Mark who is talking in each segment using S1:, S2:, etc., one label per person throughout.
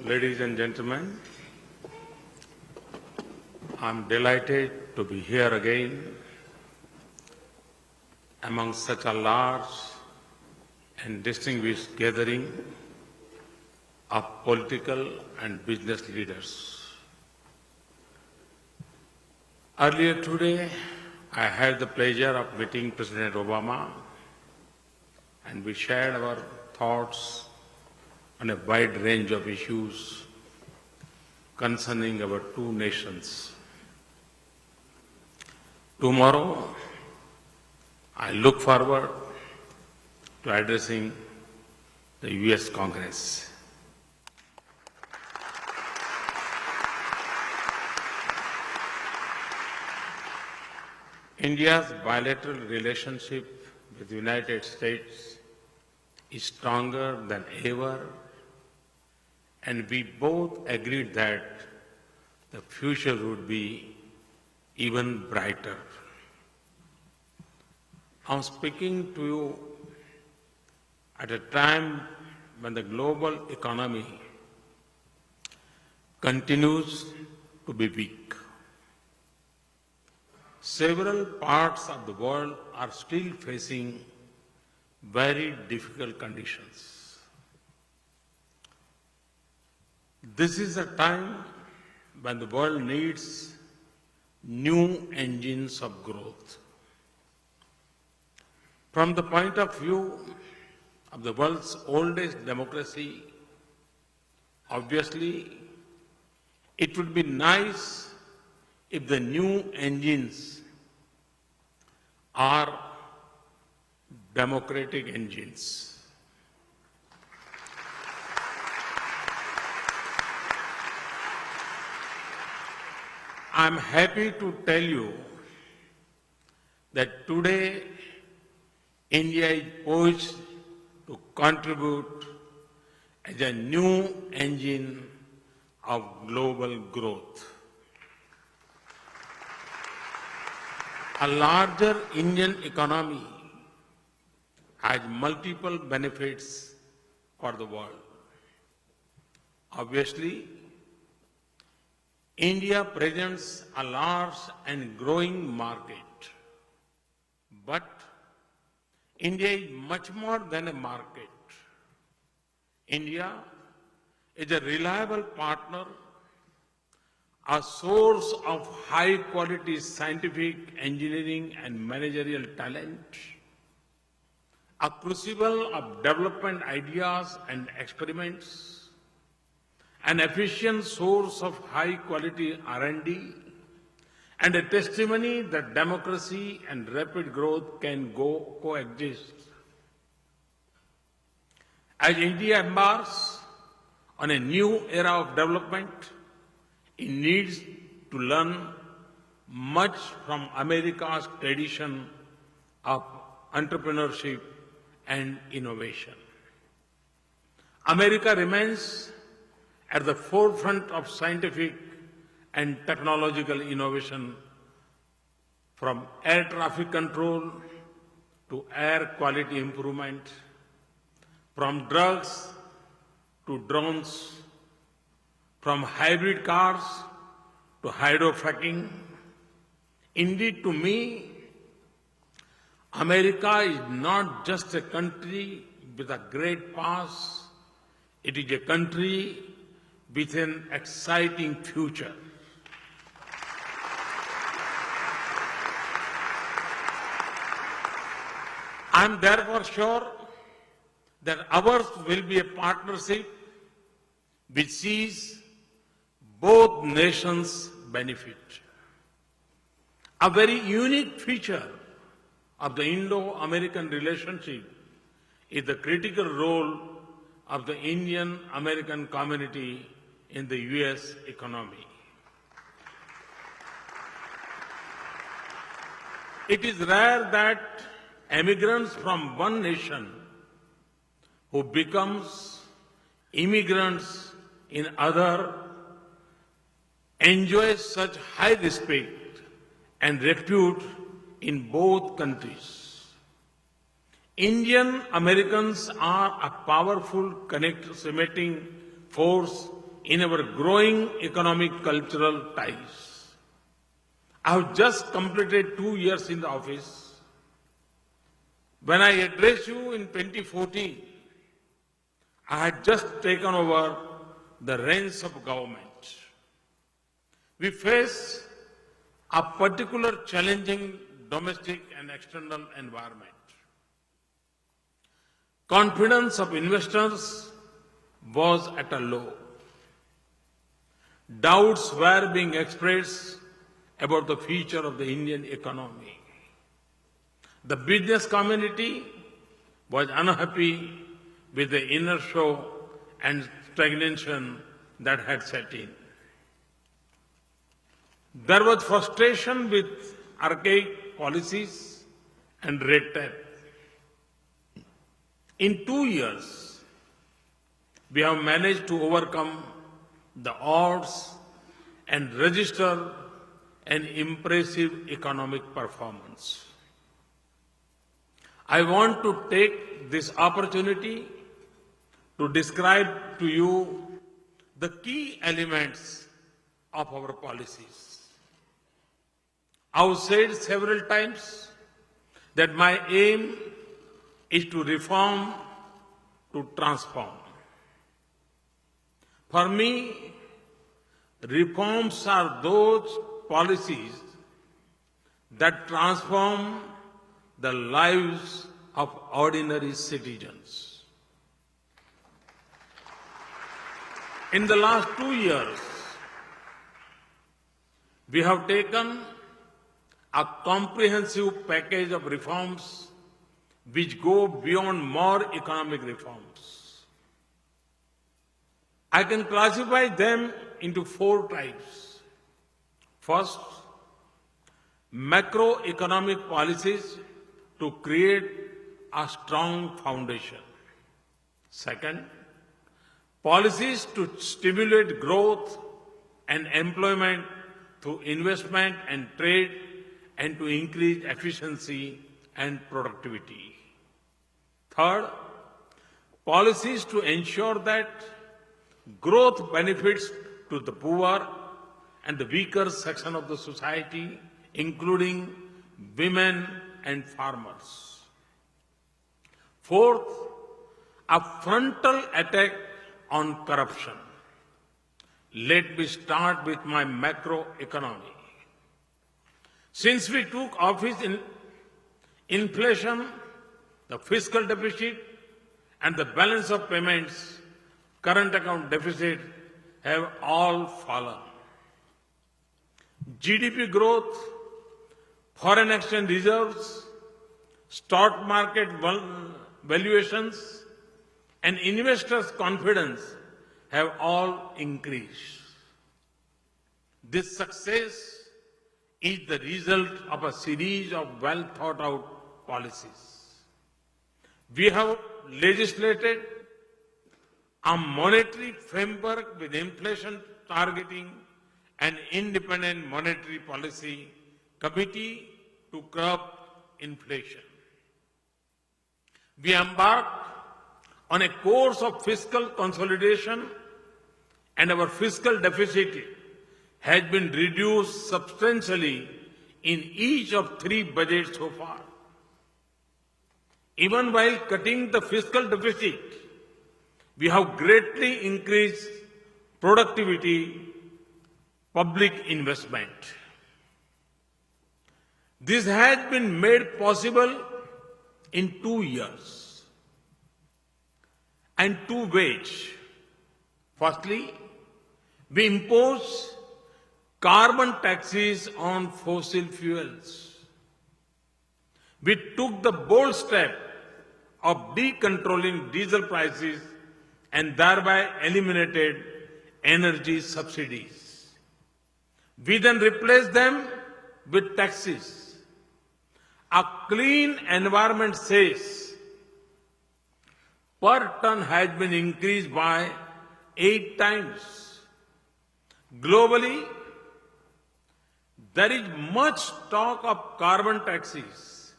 S1: Ladies and gentlemen, I'm delighted to be here again among such a large and distinguished gathering of political and business leaders. Earlier today, I had the pleasure of meeting President Obama, and we shared our thoughts on a wide range of issues concerning our two nations. Tomorrow, I look forward to addressing the US Congress. India's bilateral relationship with the United States is stronger than ever, and we both agreed that the future would be even brighter. I'm speaking to you at a time when the global economy continues to be weak. Several parts of the world are still facing very difficult conditions. This is a time when the world needs new engines of growth. From the point of view of the world's oldest democracy, obviously, it would be nice if the new engines are democratic engines. I'm happy to tell you that today India is poised to contribute as a new engine of global growth. A larger Indian economy has multiple benefits for the world. Obviously, India presents a large and growing market, but India is much more than a market. India is a reliable partner, a source of high-quality scientific, engineering and managerial talent, a crucible of development ideas and experiments, an efficient source of high-quality R&D, and a testimony that democracy and rapid growth can coexist. As India embarks on a new era of development, it needs to learn much from America's tradition of entrepreneurship and innovation. America remains at the forefront of scientific and technological innovation, from air traffic control to air quality improvement, from drugs to drones, from hybrid cars to hydrofracking. Indeed, to me, America is not just a country with a great past, it is a country with an exciting future. I am therefore sure that ours will be a partnership which sees both nations benefit. A very unique feature of the Indo-American relationship is the critical role of the Indian-American community in the US economy. It is rare that immigrants from one nation who becomes immigrants in other enjoy such high respect and repute in both countries. Indian Americans are a powerful connecting force in our growing economic cultural ties. I have just completed 2 years in the office. When I addressed you in 2014, I had just taken over the reins of government. We face a particular challenging domestic and external environment. Confidence of investors was at a low. Doubts were being expressed about the future of the Indian economy. The business community was unhappy with the inertia and stagnation that had set in. There was frustration with archaic policies and red tape. In 2 years, we have managed to overcome the odds and register an impressive economic performance. I want to take this opportunity to describe to you the key elements of our policies. I've said several times that my aim is to reform, to transform. For me, reforms are those policies that transform the lives of ordinary citizens. In the last 2 years, we have taken a comprehensive package of reforms which go beyond more economic reforms. I can classify them into 4 types. First, macroeconomic policies to create a strong foundation. Second, policies to stimulate growth and employment through investment and trade and to increase efficiency and productivity. Third, policies to ensure that growth benefits to the poor and the weaker section of the society, including women and farmers. Fourth, a frontal attack on corruption. Let me start with my macroeconomy. Since we took office, inflation, the fiscal deficit, and the balance of payments, current account deficit, have all fallen. GDP growth, foreign exchange reserves, stock market valuations, and investors' confidence have all increased. This success is the result of a series of well thought out policies. We have legislated a monetary framework with inflation targeting an independent monetary policy committee to curb inflation. We embarked on a course of fiscal consolidation, and our fiscal deficit has been reduced substantially in each of 3 budgets so far. Even while cutting the fiscal deficit, we have greatly increased productivity, public investment. This has been made possible in 2 years and 2 ways. Firstly, we imposed carbon taxes on fossil fuels. We took the bold step of decontrolling diesel prices and thereby eliminated energy subsidies. We then replaced them with taxes. A clean environment says per ton has been increased by 8 times. Globally, there is much talk of carbon taxes,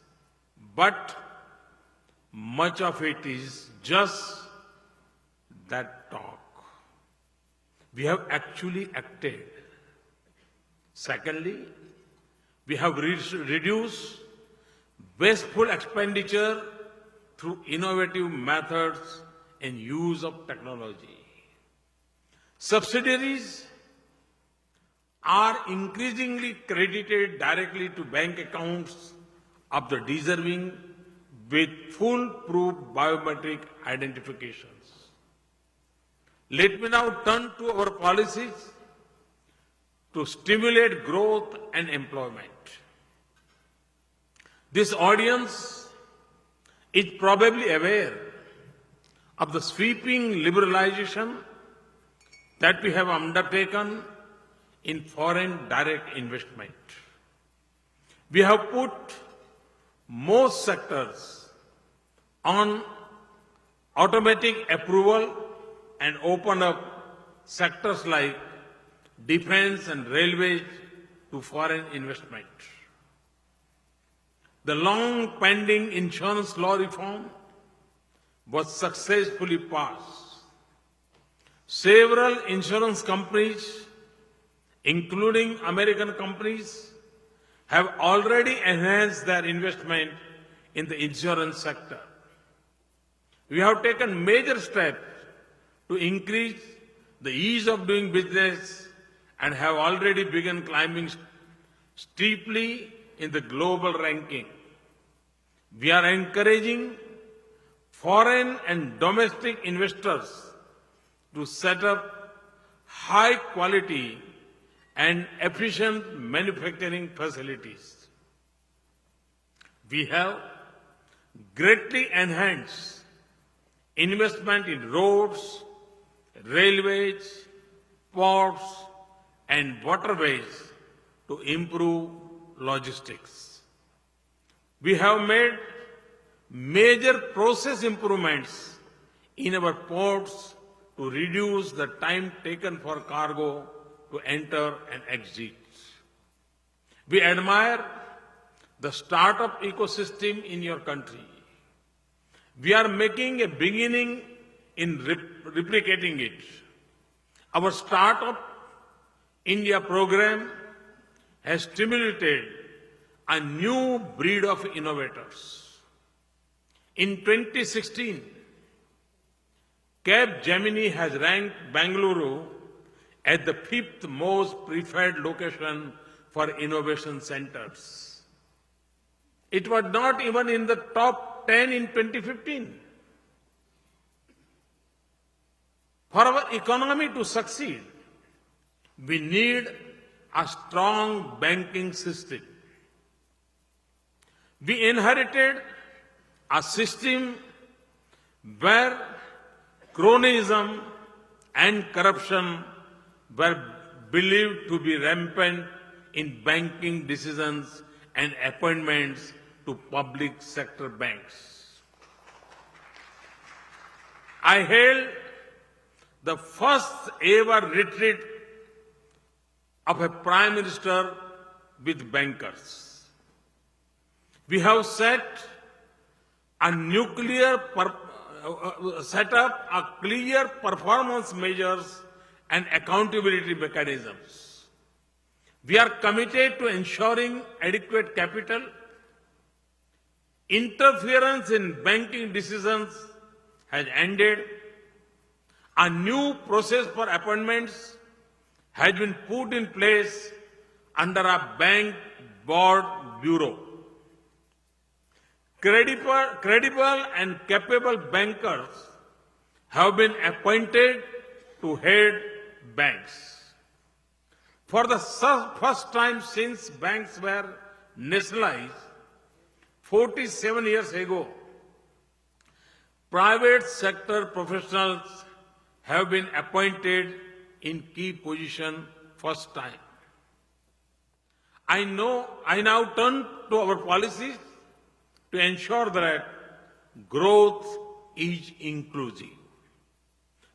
S1: but much of it is just that talk. we have actually acted. Secondly, we have reduced wasteful expenditure through innovative methods and use of technology. Subsidiaries are increasingly credited directly to bank accounts of the deserving with foolproof biometric identifications. Let me now turn to our policies to stimulate growth and employment. This audience is probably aware of the sweeping liberalization that we have undertaken in foreign direct investment. We have put most sectors on automatic approval and opened up sectors like defense and railways to foreign investment. The long-pending insurance law reform was successfully passed. Several insurance companies, including American companies, have already enhanced their investment in the insurance sector. We have taken major steps to increase the ease of doing business and have already begun climbing steeply in the global ranking. We are encouraging foreign and domestic investors to set up high quality and efficient manufacturing facilities. We have greatly enhanced investment in roads, railways, ports, and waterways to improve logistics. We have made major process improvements in our ports to reduce the time taken for cargo to enter and exit. We admire the startup ecosystem in your country. We are making a beginning in replicating it. Our Startup India program has stimulated a new breed of innovators. In 2016, Capgemini has ranked Bengaluru as the 5th most preferred location for innovation centers. It was not even in the top 10 in 2015. For our economy to succeed, we need a strong banking system. We inherited a system where cronyism and corruption were believed to be rampant in banking decisions and appointments to public sector banks. I held the first ever retreat of a Prime Minister with bankers. We have set up a clear performance measures and accountability mechanisms. We are committed to ensuring adequate capital. Interference in banking decisions has ended. A new process for appointments has been put in place under a bank board bureau. Credible and capable bankers have been appointed to head banks. For the first time since banks were nationalized 47 years ago, private sector professionals have been appointed in key positions first time. I now turn to our policies to ensure that growth is inclusive.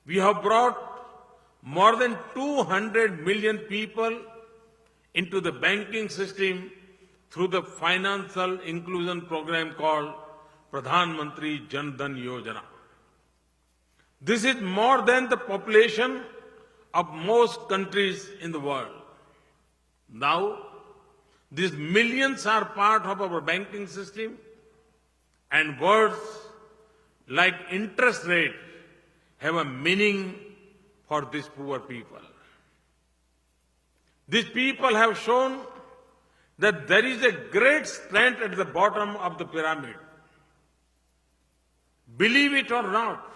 S1: We have brought more than 200 million people into the banking system through the financial inclusion program called Pradhan Mantri Jan Dhan Yojana. This is more than the population of most countries in the world. Now, these millions are part of our banking system, and words like interest rate have a meaning for these poor people. These people have shown that there is a great strength at the bottom of the pyramid. Believe it or not,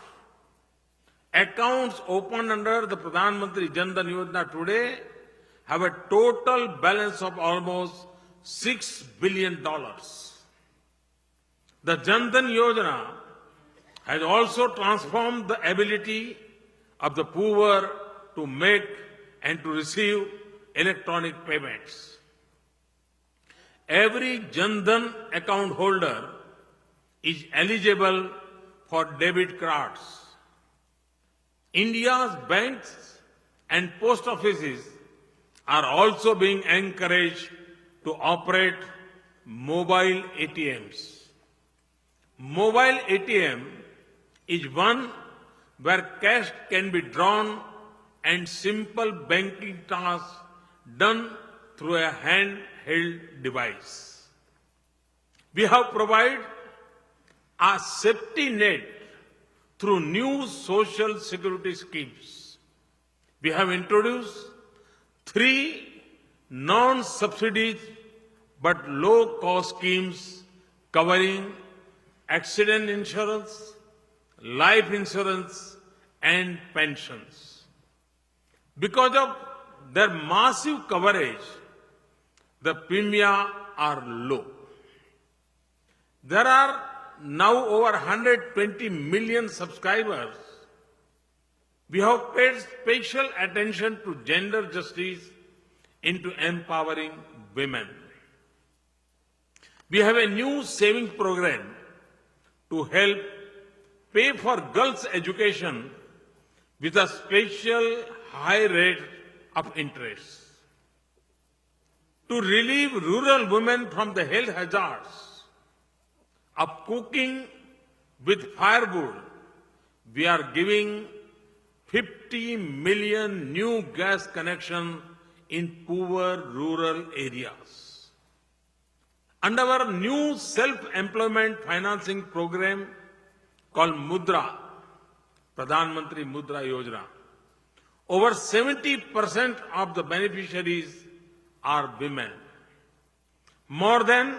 S1: accounts opened under the Pradhan Mantri Jan Dhan Yojana today have a total balance of almost $6 billion. The Jan Dhan Yojana has also transformed the ability of the poor to make and to receive electronic payments. Every Jan Dhan account holder is eligible for debit cards. India's banks and post offices are also being encouraged to operate mobile ATMs. Mobile ATM is one where cash can be drawn and simple banking tasks done through a handheld device. We have provided a safety net through new social security schemes. We have introduced 3 non-subsidized but low-cost schemes covering accident insurance, life insurance, and pensions. Because of their massive coverage, the premiums are low. There are now over 120 million subscribers. We have paid special attention to gender justice into empowering women. We have a new savings program to help pay for girls' education with a special high rate of interest. To relieve rural women from the health hazards of cooking with firewood, we are giving 50 million new gas connections in poor rural areas. Under our new self-employment financing program called Mudra, Pradhan Mantri Mudra Yojana, over 70% of the beneficiaries are women. More than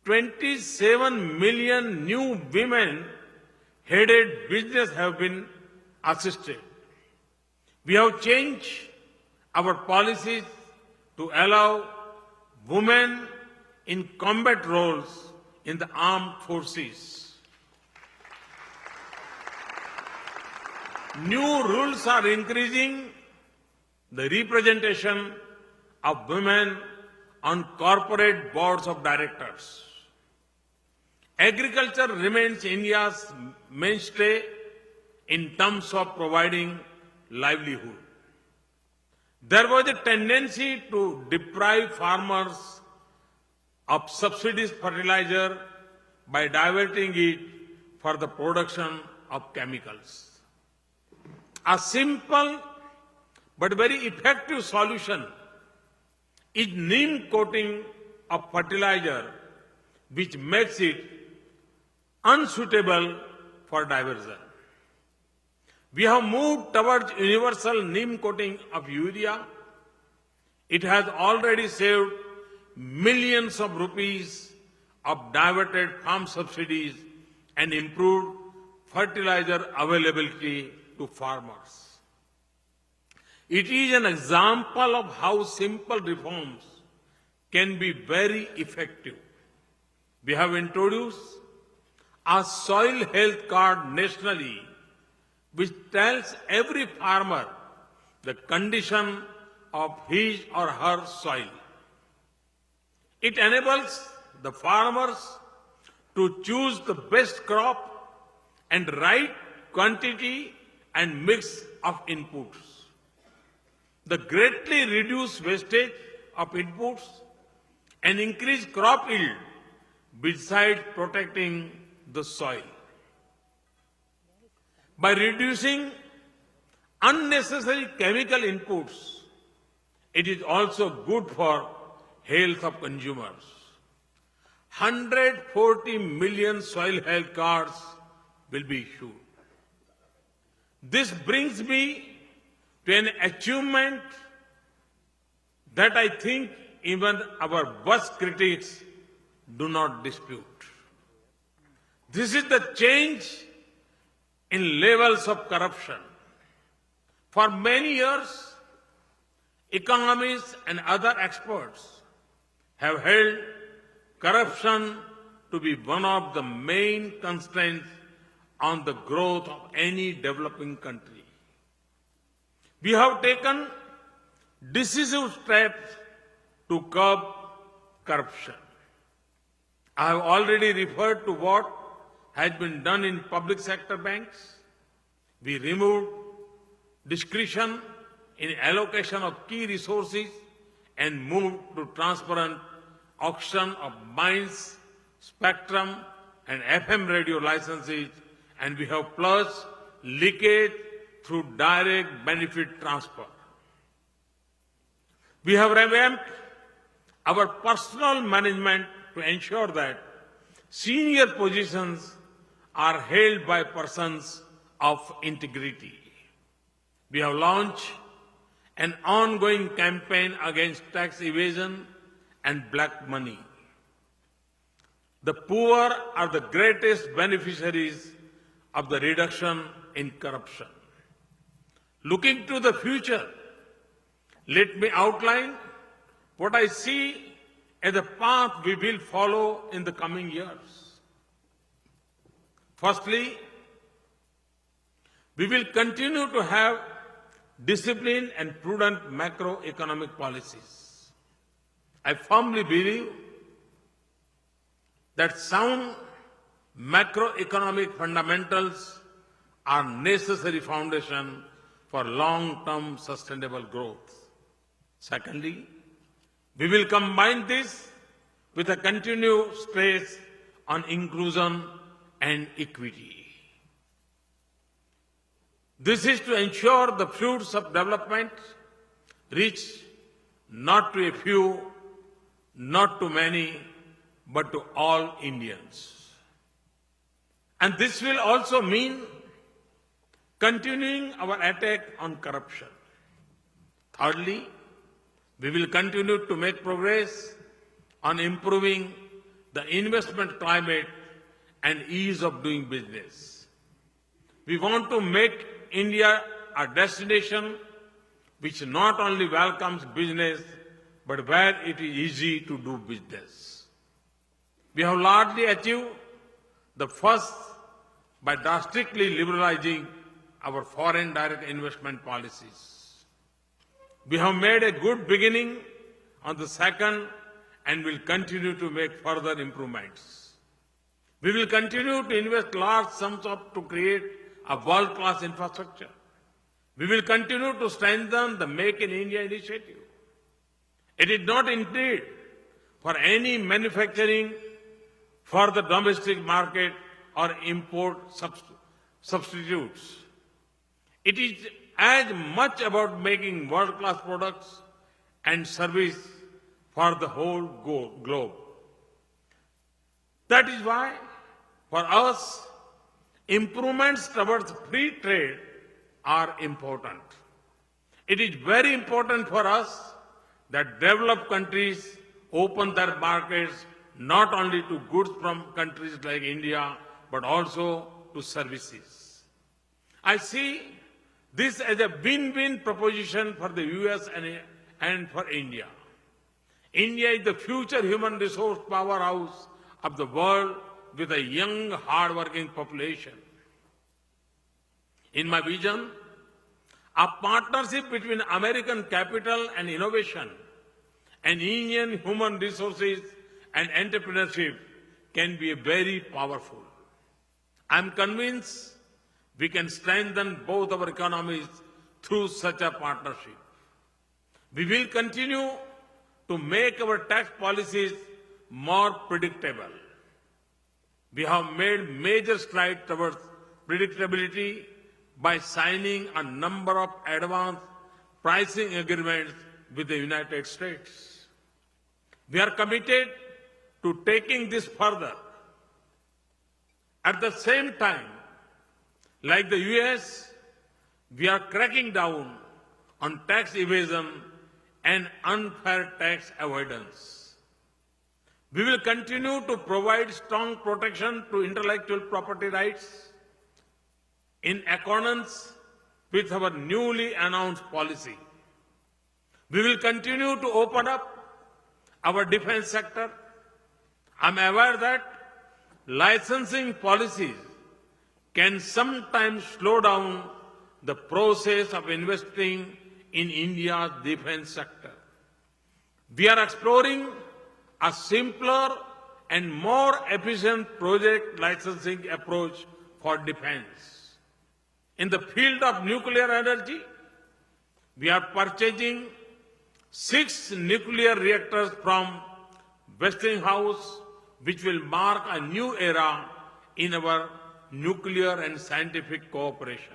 S1: 27 million new women-headed businesses have been assisted. We have changed our policies to allow women in combat roles in the armed forces. New rules are increasing the representation of women on corporate boards of directors. Agriculture remains India's mainstay in terms of providing livelihood. There was a tendency to deprive farmers of subsidized fertilizer by diverting it for the production of chemicals. A simple but very effective solution is neem coating of fertilizer, which makes it unsuitable for diversion. We have moved towards universal neem coating of urea. It has already saved millions of rupees of diverted farm subsidies and improved fertilizer availability to farmers. It is an example of how simple reforms can be very effective. We have introduced a soil health card nationally, which tells every farmer the condition of his or her soil. It enables the farmers to choose the best crop and right quantity and mix of inputs. The greatly reduced wastage of inputs and increased crop yield besides protecting the soil. By reducing unnecessary chemical inputs, it is also good for health of consumers. 140 million soil health cards will be issued. This brings me to an achievement that I think even our worst critics do not dispute. This is the change in levels of corruption. For many years, economists and other experts have held corruption to be one of the main constraints on the growth of any developing country. We have taken decisive steps to curb corruption. I have already referred to what has been done in public sector banks. We removed discretion in allocation of key resources and moved to transparent auction of mines, spectrum and FM radio licenses, and we have purged leakage through direct benefit transfer. We have revamped our personnel management to ensure that senior positions are held by persons of integrity. We have launched an ongoing campaign against tax evasion and black money. The poor are the greatest beneficiaries of the reduction in corruption. Looking to the future, let me outline what I see as the path we will follow in the coming years. Firstly, we will continue to have disciplined and prudent macroeconomic policies. I firmly believe that sound macroeconomic fundamentals are necessary foundation for long-term sustainable growth. Secondly, we will combine this with a continued stress on inclusion and equity. This is to ensure the fruits of development reach not to a few, not to many, but to all Indians. And this will also mean continuing our attack on corruption. Thirdly, we will continue to make progress on improving the investment climate and ease of doing business. We want to make India a destination which not only welcomes business, but where it is easy to do business. We have largely achieved the first by drastically liberalizing our foreign direct investment policies. We have made a good beginning on the second and will continue to make further improvements. We will continue to invest large sums to create a world-class infrastructure. We will continue to strengthen the Make in India initiative. It is not intended for any manufacturing for the domestic market or import substitutes. It is as much about making world-class products and service for the whole globe. That is why, for us, improvements towards free trade are important. It is very important for us that developed countries open their markets not only to goods from countries like India, but also to services. I see this as a win-win proposition for the US and for India. India is the future human resource powerhouse of the world with a young, hard-working population. In my vision, a partnership between American capital and innovation and Indian human resources and entrepreneurship can be very powerful. I am convinced we can strengthen both our economies through such a partnership. We will continue to make our tax policies more predictable. We have made major strides towards predictability by signing a number of advance pricing agreements with the United States. We are committed to taking this further. At the same time, like the US, we are cracking down on tax evasion and unfair tax avoidance. We will continue to provide strong protection to intellectual property rights in accordance with our newly announced policy. We will continue to open up our defense sector. I'm aware that licensing policies can sometimes slow down the process of investing in India's defense sector. We are exploring a simpler and more efficient project licensing approach for defense. In the field of nuclear energy, we are purchasing 6 nuclear reactors from Westinghouse, which will mark a new era in our nuclear and scientific cooperation.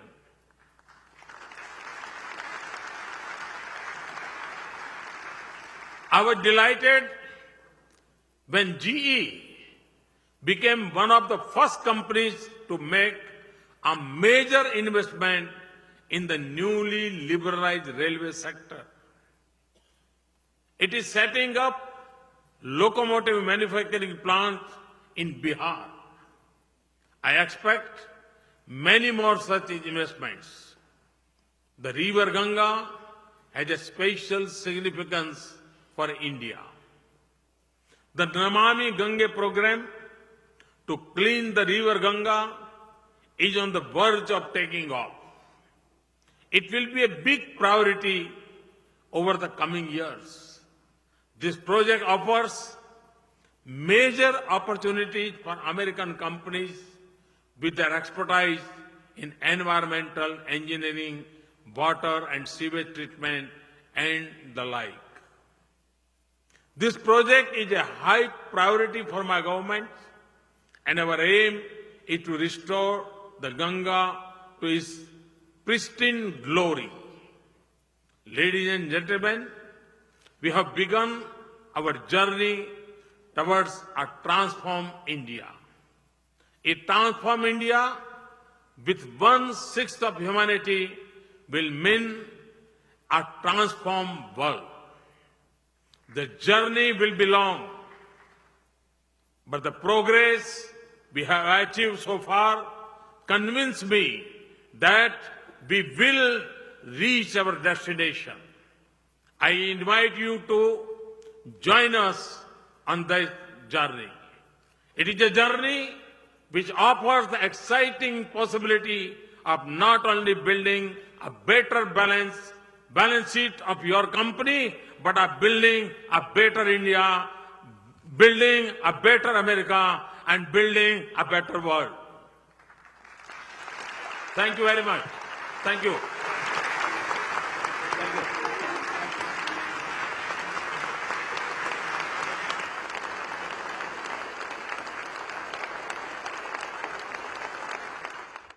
S1: I was delighted when GE became one of the first companies to make a major investment in the newly liberalized railway sector. It is setting up locomotive manufacturing plants in Bihar. I expect many more such investments. The river Ganga has a special significance for India. The Namami Gange program to clean the river Ganga is on the verge of taking off. It will be a big priority over the coming years. This project offers major opportunities for American companies with their expertise in environmental engineering, water and sewage treatment, and the like. This project is a high priority for my government, and our aim is to restore the Ganga to its pristine glory. Ladies and gentlemen, we have begun our journey towards a transformed India. A transformed India with 1/6 of humanity will mean a transformed world. The journey will be long, but the progress we have achieved so far convinces me that we will reach our destination. I invite you to join us on this journey. It is a journey which offers the exciting possibility of not only building a better balance sheet of your company, but of building a better India, building a better America, and building a better world. Thank you very much. Thank you.